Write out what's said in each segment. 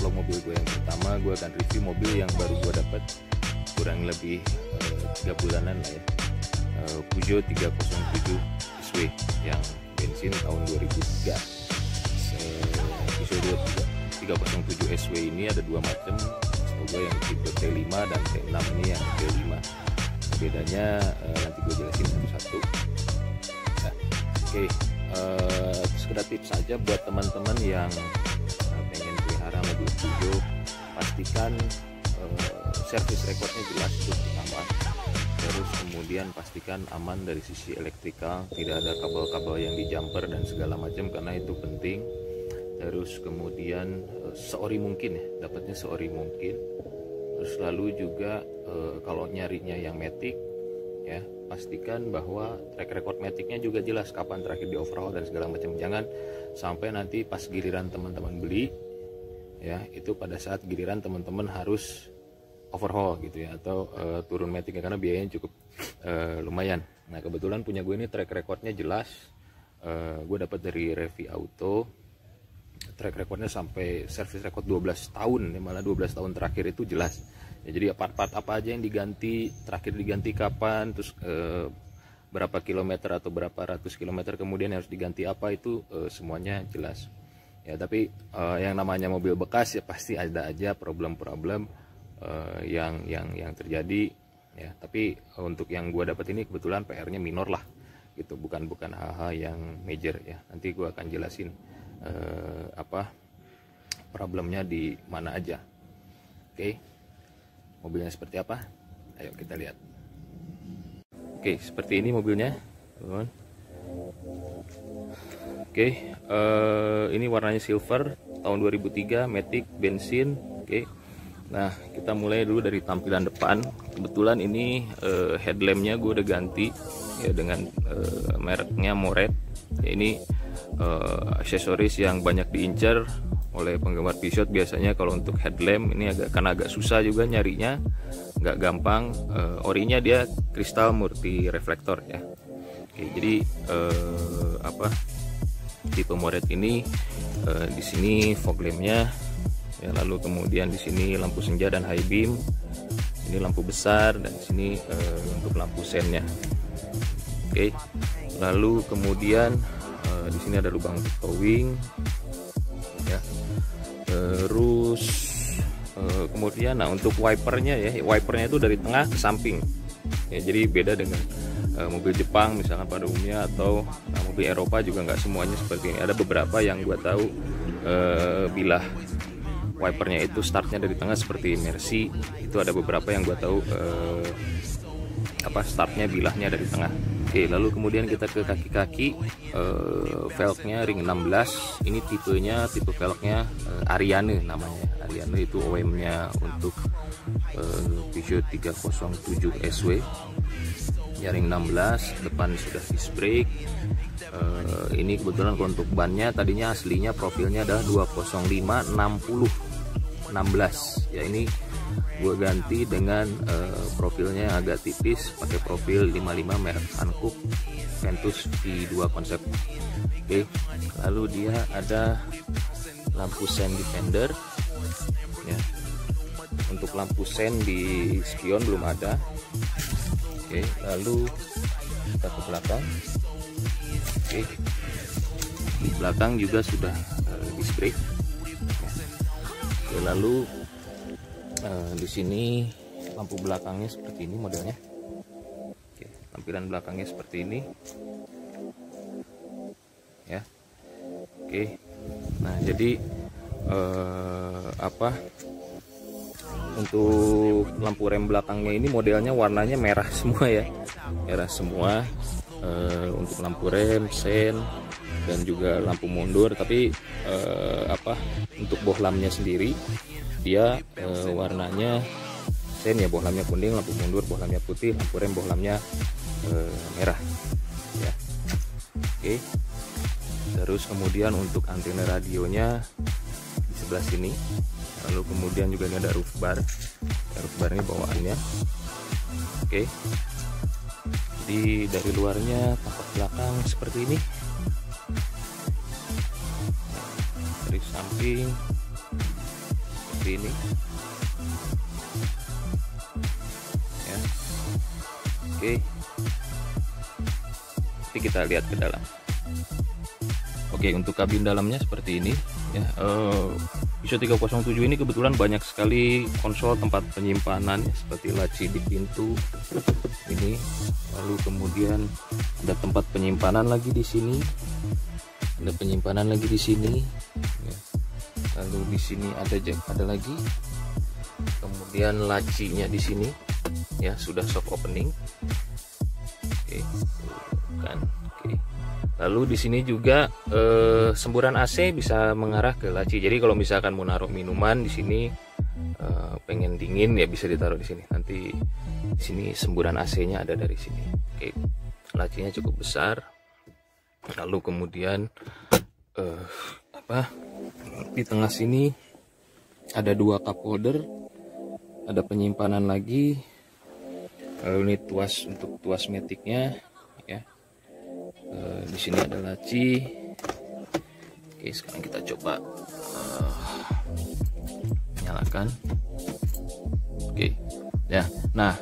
vlog mobil gue yang pertama. Gue akan review mobil yang baru gue dapat kurang lebih 3 bulanan lah ya. Peugeot 307 SW yang bensin tahun 2003. Peugeot 307 SW ini ada dua macam, gue yang tipe T5 dan T6, ini yang T5. Bedanya nanti gue jelasin satu-satu. Nah, oke, sekedar tips saja buat teman-teman yang pengen pelihara mobil Peugeot, pastikan service recordnya jelas itu pertama. Terus kemudian pastikan aman dari sisi elektrikal, tidak ada kabel-kabel yang di jumper dan segala macam, karena itu penting. Terus kemudian seori mungkin ya, dapatnya seori mungkin. Terus lalu juga kalau nyarinya yang matic ya, pastikan bahwa track record maticnya juga jelas, kapan terakhir di overhaul dan segala macam. Jangan sampai nanti pas giliran teman-teman beli ya, itu pada saat giliran teman-teman harus overhaul gitu ya, atau turun maticnya, karena biayanya cukup lumayan. Nah kebetulan punya gue ini track recordnya jelas. Gue dapat dari Revi Auto, track recordnya sampai service record 12 tahun ya, malah 12 tahun terakhir itu jelas ya. Jadi part-part apa aja yang diganti, terakhir diganti kapan, terus berapa kilometer atau berapa ratus kilometer kemudian harus diganti apa, itu semuanya jelas ya. Tapi yang namanya mobil bekas ya pasti ada aja problem-problem yang terjadi ya. Tapi untuk yang gua dapat ini kebetulan PR-nya minor lah gitu, bukan hal-hal yang major ya. Nanti gua akan jelasin apa problemnya di mana aja. Oke, mobilnya seperti apa, ayo kita lihat. Oke, seperti ini mobilnya teman-teman. Oke, ini warnanya silver, tahun 2003, matic, bensin. Oke, nah kita mulai dulu dari tampilan depan. Kebetulan ini headlampnya gue udah ganti ya, dengan mereknya Moret ya. Ini aksesoris yang banyak diincar oleh penggemar Peugeot biasanya. Kalau untuk headlamp ini karena agak susah juga nyarinya, nggak gampang. Orinya dia kristal multi reflektor ya. Oke, jadi tipe Moret ini di sini fog lampnya ya, lalu kemudian di sini lampu senja dan high beam, ini lampu besar, dan di sini untuk lampu sennya. Oke, lalu kemudian di sini ada lubang untuk towing ya. Terus kemudian nah untuk wipernya ya, wipernya itu dari tengah ke samping ya. Jadi beda dengan mobil Jepang misalkan pada umumnya, atau mobil Eropa juga nggak semuanya seperti ini. Ada beberapa yang gua tahu bilah wipernya itu startnya dari tengah seperti Mercy, itu ada beberapa yang gua tahu startnya bilahnya dari tengah. Oke, lalu kemudian kita ke kaki-kaki, velgnya ring 16. Ini tipenya tipe velgnya Ariane namanya. Ariane itu OEM-nya untuk Peugeot 307 SW ya, ring 16. Depan sudah disc brake. Ini kebetulan untuk bannya tadinya aslinya profilnya adalah 205 60 16 ya. Ini gue ganti dengan profilnya agak tipis, pakai profil 55 merek Hankook Ventus V2 konsep. Oke, lalu dia ada lampu sen defender ya. Untuk lampu sen di spion belum ada. Oke, lalu kita ke belakang. Oke, di belakang juga sudah disc brake ya. Oke, lalu di sini lampu belakangnya seperti ini modelnya. Oke, tampilan belakangnya seperti ini ya. Oke, nah jadi untuk lampu rem belakangnya ini modelnya warnanya merah semua ya, merah semua. Untuk lampu rem, sen, dan juga lampu mundur. Tapi untuk bohlamnya sendiri dia warnanya sen ya, bohlamnya kuning, lampu mundur bohlamnya putih, lampu rem bohlamnya merah ya. Oke, terus kemudian untuk antena radionya di sebelah sini. Lalu kemudian juga ini ada roof bar. Roof bar ini bawaannya. Oke, jadi dari luarnya tampak belakang seperti ini. Dari samping seperti ini ya. Oke, nanti kita lihat ke dalam. Oke, untuk kabin dalamnya seperti ini ya. Peugeot 307 ini kebetulan banyak sekali konsol tempat penyimpanan ya, seperti laci di pintu ini, lalu kemudian ada tempat penyimpanan lagi di sini, ada penyimpanan lagi di sini ya. Lalu di sini ada lagi, kemudian lacinya di sini ya, sudah soft opening. Oke, kan. Oke. Lalu di sini juga semburan AC bisa mengarah ke laci. Jadi kalau misalkan mau naruh minuman di sini, pengen dingin ya bisa ditaruh di sini. Nanti di sini semburan AC-nya ada dari sini. Oke, lacinya cukup besar. Lalu kemudian di tengah sini ada 2 cup holder, ada penyimpanan lagi. Lalu ini tuas untuk tuas metiknya ya. Di sini ada laci. Oke, sekarang kita coba nyalakan. Oke ya. Nah,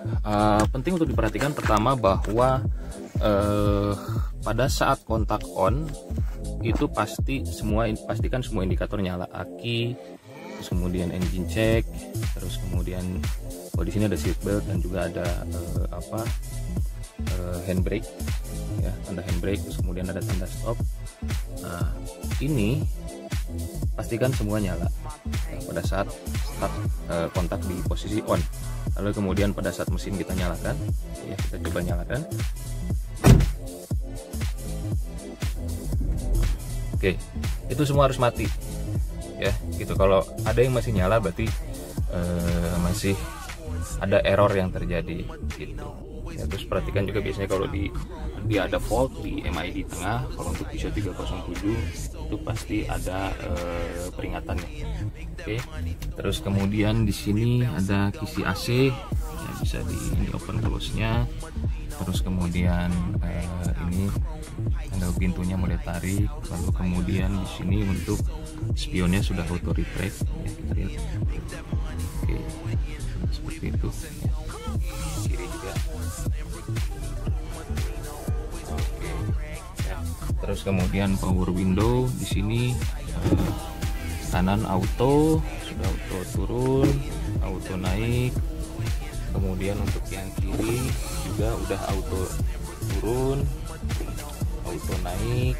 penting untuk diperhatikan pertama bahwa pada saat kontak on itu pastikan semua indikator nyala, aki, terus kemudian engine check, terus kemudian di sini ada seat belt dan juga ada handbrake ya, tanda handbrake, terus kemudian ada tanda stop. Nah, ini pastikan semua nyala pada saat start kontak di posisi on. Lalu kemudian pada saat mesin kita nyalakan ya, kita coba nyalakan. Oke, itu semua harus mati ya gitu. Kalau ada yang masih nyala berarti masih ada error yang terjadi gitu ya. Terus perhatikan juga biasanya kalau dia ada fault di MID tengah, kalau untuk Peugeot 307 itu pasti ada peringatannya. Oke, terus kemudian di sini ada kisi AC ya, bisa di open close nya. Terus kemudian ini ada pintunya mulai tarik. Lalu kemudian di sini untuk spionnya sudah auto retract ya, kita lihat. Oke, seperti itu ya. Kiri juga. Oke ya. Terus kemudian power window di sini kanan auto, sudah auto turun, auto naik. Kemudian untuk yang kiri juga udah auto turun, auto naik.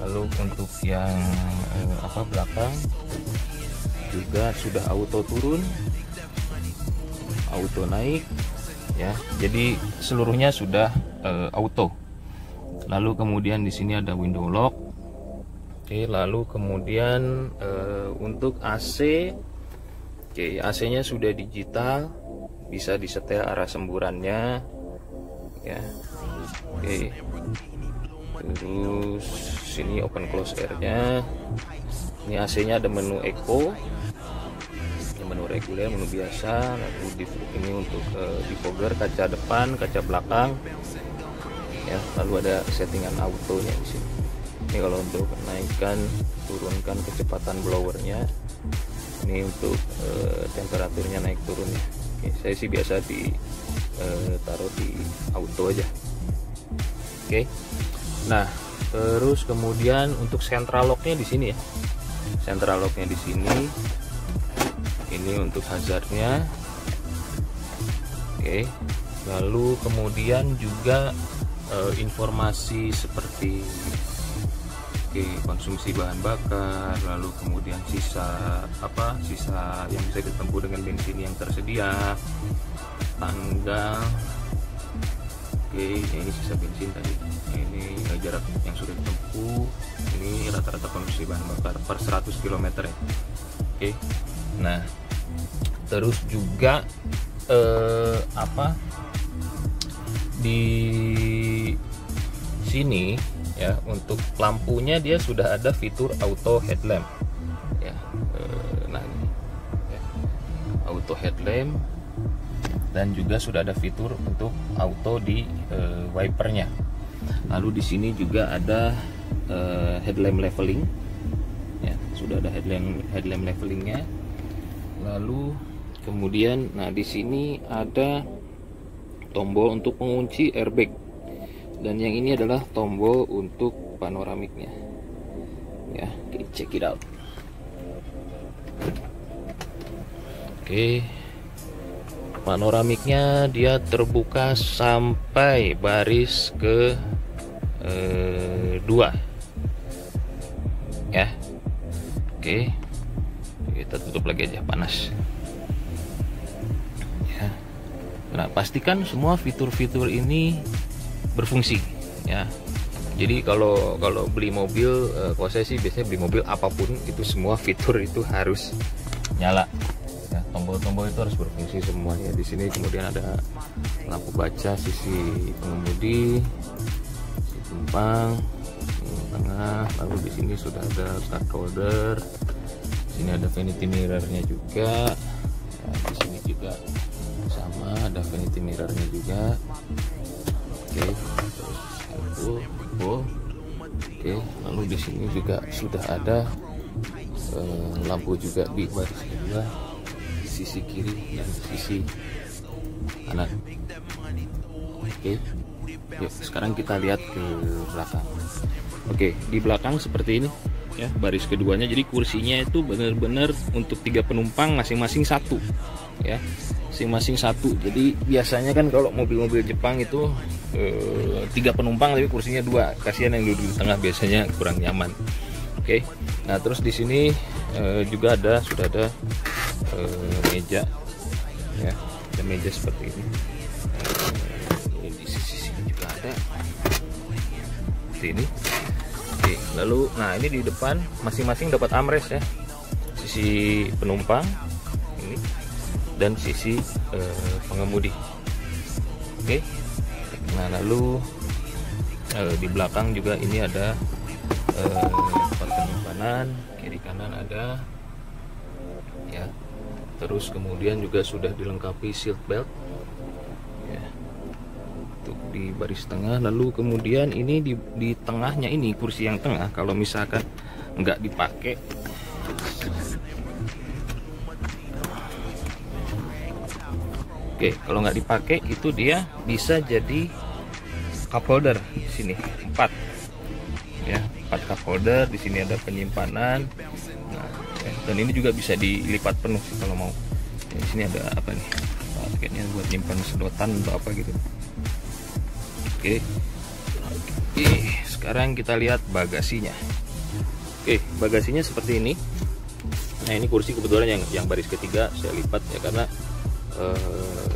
Lalu untuk yang belakang juga sudah auto turun, auto naik ya. Jadi seluruhnya sudah auto. Lalu kemudian di sini ada window lock. Oke, lalu kemudian untuk AC, oke, AC-nya sudah digital, bisa disetel arah semburannya ya. Oke, terus sini open close air-nya. Ini AC-nya ada menu eco, menu reguler, menu biasa. Lalu ini untuk defogger, kaca depan, kaca belakang ya. Lalu ada settingan autonya di sini. Ini kalau untuk naikkan turunkan kecepatan blowernya. Ini untuk temperaturnya naik turun ya. Oke, saya sih biasa taruh di auto aja. Oke. Nah, terus kemudian untuk central locknya di sini ya. Central locknya di sini. Ini untuk hazardnya. Oke. Lalu kemudian juga informasi seperti konsumsi bahan bakar, lalu kemudian sisa yang bisa ditempuh dengan bensin yang tersedia, tanggal. Ini sisa bensin tadi. Ini jarak yang sudah ditempuh. Ini rata-rata konsumsi bahan bakar per 100 km ya. Oke. Nah, terus juga di sini ya, untuk lampunya dia sudah ada fitur auto headlamp ya. Nah ini ya, auto headlamp, dan juga sudah ada fitur untuk auto di wipernya. Lalu di sini juga ada headlamp leveling ya. sudah ada headlamp levelingnya. Lalu kemudian, nah di sini ada tombol untuk pengunci airbag, dan yang ini adalah tombol untuk panoramiknya. Ya, oke, check it out. Oke, panoramiknya dia terbuka sampai baris ke 2 ya. Oke, kita tutup lagi aja, panas ya. Nah, pastikan semua fitur-fitur ini berfungsi ya. Jadi kalau beli mobil, kalau saya sih biasanya beli mobil apapun itu semua fitur itu harus nyala ya. Tombol-tombol itu harus berfungsi semuanya. Di sini kemudian ada lampu baca sisi pengemudi, sisi penumpang, tengah. Lalu di sini sudah ada start holder. Sini ada vanity mirrornya juga. Ya, di sini juga sama, ada vanity mirrornya juga. Oke, terus itu. Oke, lalu di sini juga sudah ada lampu juga di baris kedua, sisi kiri dan sisi kanan. Oke, yuk sekarang kita lihat ke belakang. Oke, di belakang seperti ini ya, baris keduanya. Jadi kursinya itu benar-benar untuk 3 penumpang, masing-masing 1 ya, masing-masing 1. Jadi biasanya kan kalau mobil-mobil Jepang itu 3 penumpang tapi kursinya 2, kasihan yang duduk di tengah, biasanya kurang nyaman. Oke, nah terus di sini juga sudah ada meja ya, ada meja seperti ini. Di sisi sini juga ada seperti ini. Oke, lalu nah ini di depan masing-masing dapat armrest ya, sisi penumpang ini dan sisi pengemudi. Oke, nah lalu di belakang juga ini ada tempat penyimpanan, kiri kanan ada ya. Terus kemudian juga sudah dilengkapi seat belt ya, untuk di baris tengah. Lalu kemudian ini di tengahnya ini, kursi yang tengah kalau misalkan nggak dipakai, oke, kalau nggak dipakai itu dia bisa jadi cup holder. Di sini 4 ya, 4 cup holder. Di sini ada penyimpanan. Nah, dan ini juga bisa dilipat penuh sih kalau mau. Di sini ada apa nih? Kayaknya buat nyimpan sedotan atau apa gitu. Oke. Oke, sekarang kita lihat bagasinya. Oke, bagasinya seperti ini. Nah, ini kursi kebetulan yang baris ketiga saya lipat ya, karena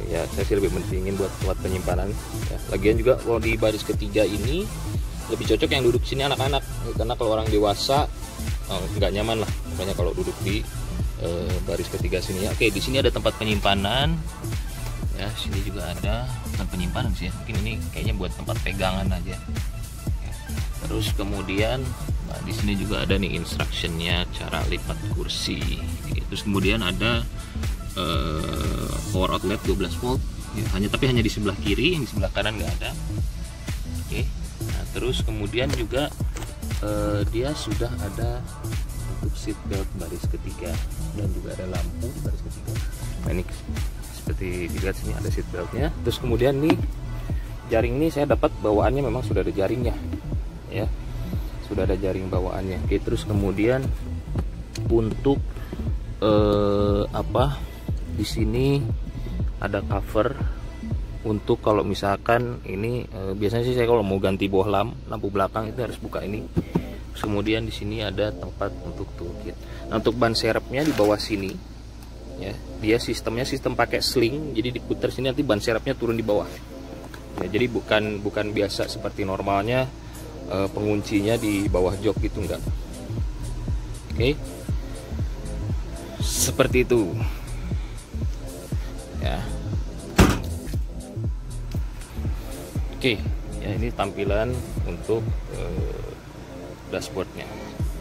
ya saya sih lebih mentingin buat penyimpanan ya. Lagian juga kalau di baris ketiga ini lebih cocok yang duduk sini anak-anak, karena kalau orang dewasa nggak nyaman lah, makanya kalau duduk di baris ketiga sini ya. Oke, di sini ada tempat penyimpanan ya, sini juga ada, bukan penyimpanan sih ya, mungkin ini kayaknya buat tempat pegangan aja ya. Terus kemudian nah, di sini juga ada nih instructionnya cara lipat kursi. Terus kemudian ada power outlet 12 volt ya, tapi hanya di sebelah kiri, yang di sebelah kanan nggak ada. Oke, nah terus kemudian juga dia sudah ada untuk seat belt baris ketiga, dan juga ada lampu di baris ketiga. Nah ini seperti dilihat sini ada seat beltnya. Terus kemudian nih jaring ini saya dapat bawaannya memang sudah ada jaringnya ya, sudah ada jaring bawaannya. Oke, terus kemudian untuk di sini ada cover untuk kalau misalkan ini biasanya sih saya kalau mau ganti bohlam lampu belakang itu harus buka ini. Terus kemudian di sini ada tempat untuk toolkit. Nah, untuk ban serepnya di bawah sini ya, dia sistem pakai sling, jadi diputar sini nanti ban serepnya turun di bawah ya, jadi bukan biasa seperti normalnya penguncinya di bawah jok gitu, enggak. Oke, seperti itu ya. Oke ya, ini tampilan untuk dashboardnya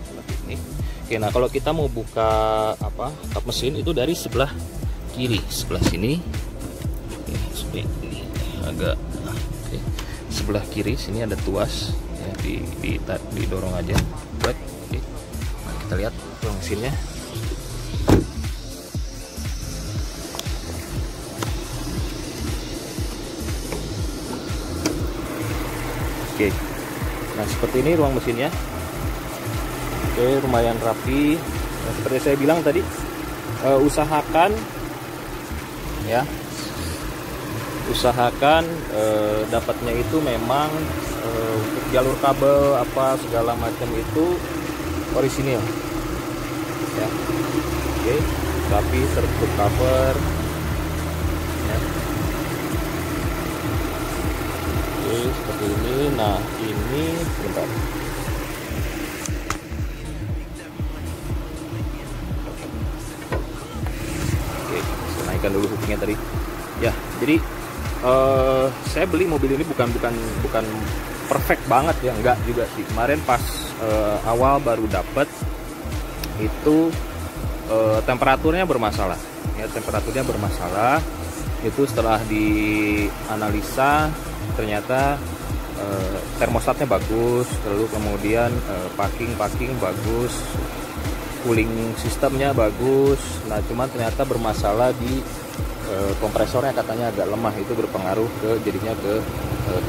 seperti ini. Oke, nah kalau kita mau buka kap mesin itu dari sebelah kiri, sebelah sini ya, seperti ini agak. Oke, sebelah kiri sini ada tuas ya, didorong aja. Oke, nah, kita lihat ruang mesinnya. Oke, nah seperti ini ruang mesinnya. Oke, lumayan rapi. Nah, seperti saya bilang tadi, usahakan dapatnya itu memang untuk jalur kabel apa segala macam itu orisinil ya. Oke, rapi, tertutup cover ya. Oke, seperti ini. Nah ini bentar, oke, saya naikkan dulu hookingnya tadi ya. Jadi saya beli mobil ini bukan perfect banget ya, enggak juga sih. Kemarin pas awal baru dapet itu temperaturnya bermasalah ya, temperaturnya bermasalah. Itu setelah dianalisa ternyata termostatnya bagus, lalu kemudian packing bagus, cooling sistemnya bagus. Nah cuman ternyata bermasalah di kompresornya, katanya agak lemah. Itu berpengaruh jadinya ke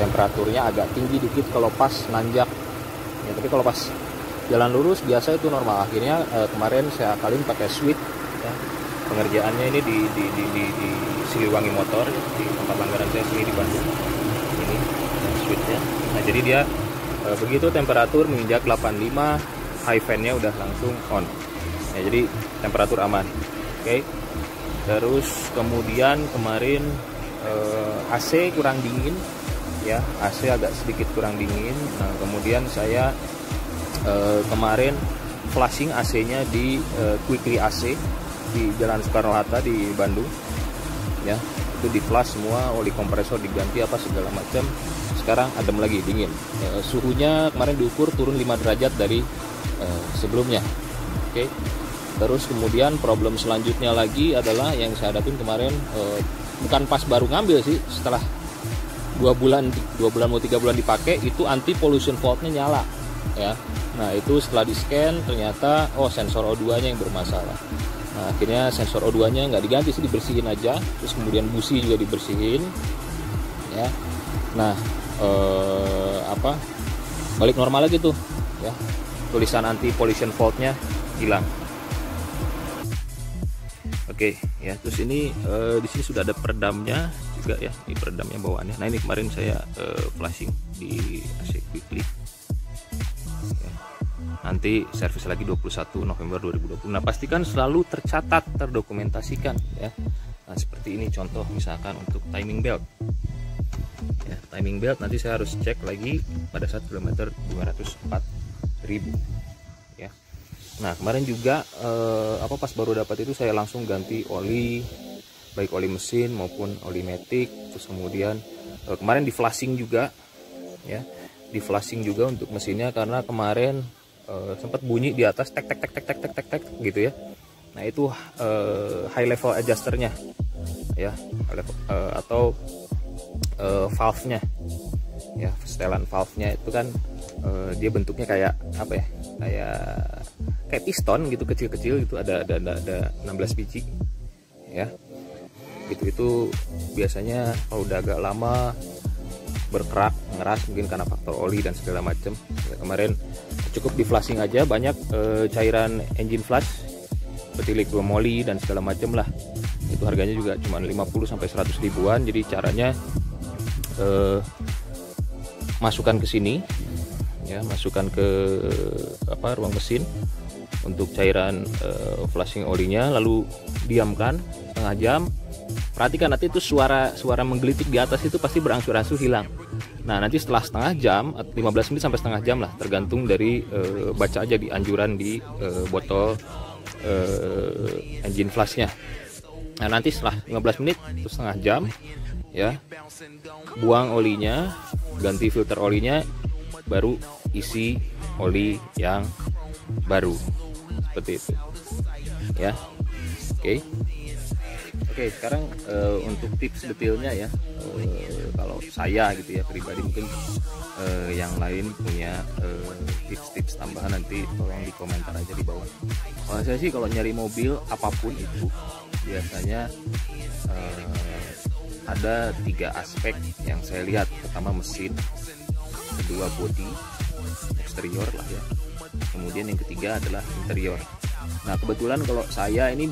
temperaturnya agak tinggi dikit kalau pas nanjak ya, tapi kalau pas jalan lurus biasa itu normal. Akhirnya kemarin saya akalin pakai switch ya. Pengerjaannya ini di Siliwangi Motor ya, di tempat langganan saya sendiri di Bandung. Ini switchnya. Nah jadi dia begitu temperatur menginjak 85, high fan-nya udah langsung on ya, jadi temperatur aman. Oke. Terus kemudian kemarin AC kurang dingin ya, AC agak sedikit kurang dingin. Nah kemudian saya kemarin flashing AC-nya di Quickly AC di Jalan Soekarno-Hatta di Bandung ya. Itu di flash semua, oli kompresor diganti apa segala macam. Sekarang adem lagi, dingin. Suhunya kemarin diukur turun 5 derajat dari sebelumnya. Oke. Terus kemudian problem selanjutnya lagi adalah yang saya hadapin kemarin, bukan pas baru ngambil sih, setelah 2 bulan mau 3 bulan dipakai, itu anti pollution valve-nya nyala ya. Nah itu setelah di scan ternyata sensor O2 nya yang bermasalah. Nah akhirnya sensor O2 nya nggak diganti sih, dibersihin aja. Terus kemudian busi juga dibersihin ya. Nah balik normal lagi tuh ya, tulisan anti pollution valve-nya hilang. Oke ya, terus ini di sini sudah ada peredamnya juga ya, ini peredamnya bawaannya. Nah ini kemarin saya flashing di AC Quickly ya. Nanti servis lagi 21 November 2020. Nah pastikan selalu tercatat, terdokumentasikan ya. Nah seperti ini contoh misalkan untuk timing belt ya, timing belt nanti saya harus cek lagi pada saat kilometer 204.000 ya. Nah kemarin juga pas baru dapat itu saya langsung ganti oli, baik oli mesin maupun oli matic. Terus kemudian kemarin di flashing juga ya, di flashing juga untuk mesinnya, karena kemarin sempat bunyi di atas tek gitu ya. Nah itu high level adjusternya ya, atau valve-nya ya, setelan valve-nya itu kan dia bentuknya kayak apa ya, kayak piston gitu, kecil-kecil gitu, ada 16 biji ya. Itu biasanya kalau udah agak lama berkerak, ngeras, mungkin karena faktor oli dan segala macam ya. Kemarin cukup di flashing aja, banyak cairan engine flush seperti liquid moly dan segala macam lah. Itu harganya juga cuma 50-100 ribuan. Jadi caranya masukkan ke sini ya, masukkan ke ruang mesin untuk cairan flashing olinya, lalu diamkan setengah jam. Perhatikan nanti itu suara menggelitik di atas itu pasti berangsur-angsur hilang. Nah nanti setelah setengah jam, 15 menit sampai setengah jam lah, tergantung dari baca aja di anjuran di botol engine flashnya. Nah nanti setelah 15 menit atau setengah jam ya, buang olinya, ganti filter olinya, baru isi oli yang baru, seperti itu ya. Oke. Oke, sekarang untuk tips detailnya ya, kalau saya gitu ya pribadi, mungkin yang lain punya tips-tips tambahan nanti tolong di komentar aja di bawah. Kalau saya sih kalau nyari mobil apapun itu biasanya ada 3 aspek yang saya lihat. Pertama mesin, kedua body eksterior lah ya, kemudian yang ketiga adalah interior. Nah kebetulan kalau saya ini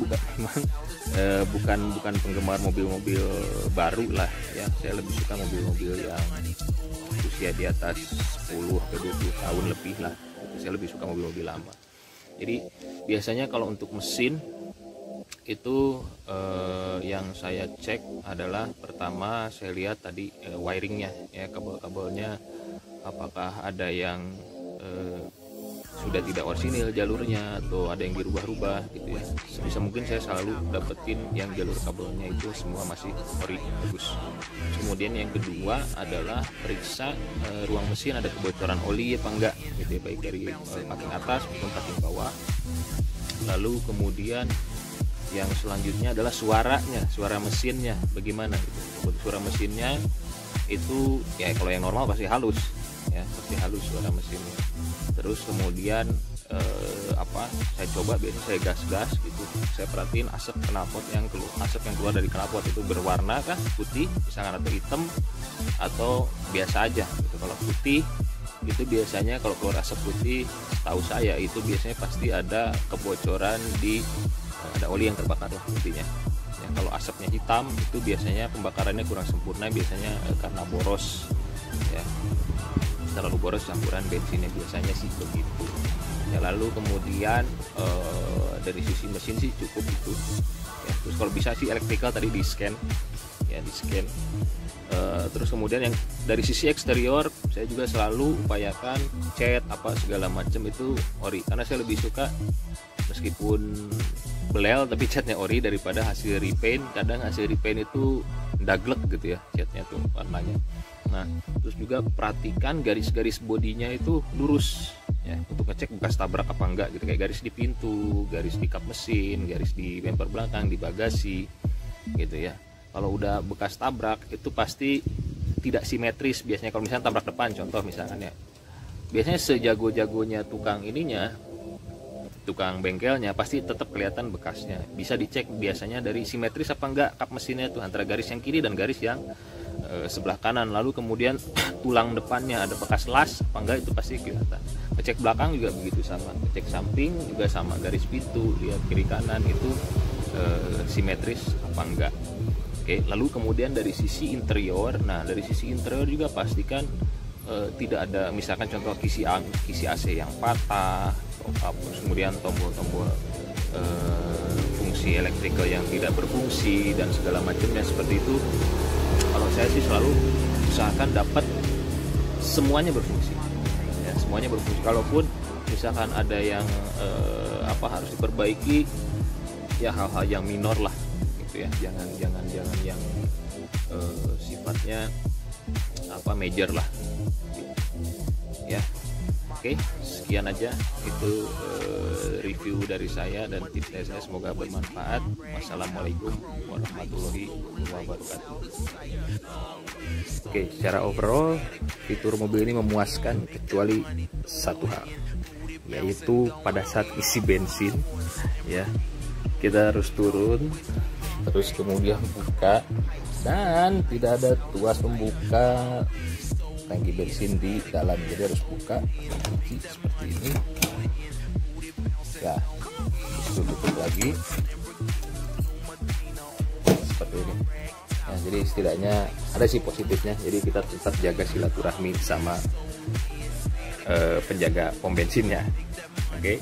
bukan penggemar mobil-mobil baru lah ya, saya lebih suka mobil-mobil yang usia di atas 10 ke 20 tahun lebih lah. Saya lebih suka mobil-mobil lama. Jadi biasanya kalau untuk mesin itu yang saya cek adalah pertama saya lihat tadi wiringnya ya, kabel-kabelnya apakah ada yang sudah tidak orsinil jalurnya atau ada yang dirubah-rubah gitu ya. Sebisa mungkin saya selalu dapetin yang jalur kabelnya itu semua masih ori, bagus. Kemudian yang kedua adalah periksa ruang mesin ada kebocoran oli apa enggak gitu ya, baik dari packing atas maupun packing bawah. Lalu kemudian yang selanjutnya adalah suaranya, suara mesinnya bagaimana gitu. Suara mesinnya itu ya kalau yang normal pasti halus ya, pasti halus suara mesinnya. Terus kemudian saya coba biasanya saya gas gitu, saya perhatiin asap knalpot yang keluar dari knalpot itu berwarna kah putih misalkan atau hitam atau biasa aja gitu. Kalau putih itu biasanya kalau keluar asap putih, tahu saya itu biasanya pasti ada kebocoran ada oli yang terbakar lah intinya ya. Kalau asapnya hitam itu biasanya pembakarannya kurang sempurna, biasanya karena boros ya, terlalu boros campuran bensinnya, biasanya sih begitu ya. Lalu kemudian dari sisi mesin sih cukup itu ya. Terus kalau bisa sih elektrikal tadi di scan. Terus kemudian yang dari sisi eksterior saya juga selalu upayakan cat apa segala macam itu ori, karena saya lebih suka meskipun belel tapi catnya ori daripada hasil repaint. Kadang hasil repaint itu daglek gitu ya catnya tuh warnanya. Nah terus juga perhatikan garis-garis bodinya itu lurus ya, untuk ngecek bekas tabrak apa enggak gitu, kayak garis di pintu, garis di kap mesin, garis di bumper belakang, di bagasi gitu ya. Kalau udah bekas tabrak itu pasti tidak simetris biasanya. Kalau misalnya tabrak depan contoh misalkan ya, biasanya sejago-jagonya tukang bengkelnya pasti tetap kelihatan bekasnya. Bisa dicek biasanya dari simetris apa enggak kap mesinnya tuh antara garis yang kiri dan garis yang sebelah kanan. Lalu kemudian tulang depannya ada bekas las apa enggak, itu pasti kelihatan. Ngecek belakang juga begitu sama, ngecek samping juga sama, garis pintu lihat kiri kanan itu simetris apa enggak. Oke, lalu kemudian dari sisi interior, nah dari sisi interior juga pastikan tidak ada misalkan contoh kisi AC yang patah, kemudian tombol-tombol fungsi elektrikal yang tidak berfungsi dan segala macamnya seperti itu. Kalau saya sih selalu usahakan dapat semuanya berfungsi ya, semuanya berfungsi. Kalaupun misalkan ada yang harus diperbaiki ya, hal-hal yang minor lah gitu ya, jangan yang sifatnya major lah ya. Oke, sekian aja itu review dari saya dan tips dari saya, semoga bermanfaat. Wassalamualaikum warahmatullahi wabarakatuh. Oke, secara overall fitur mobil ini memuaskan kecuali satu hal, yaitu pada saat isi bensin ya, kita harus turun terus kemudian buka, dan tidak ada tuas pembuka tangki bensin di dalam, jadi harus buka kunci seperti ini ya, tutup lagi seperti ini ya. Jadi setidaknya ada sih positifnya, jadi kita tetap jaga silaturahmi sama penjaga pom bensinnya. Oke.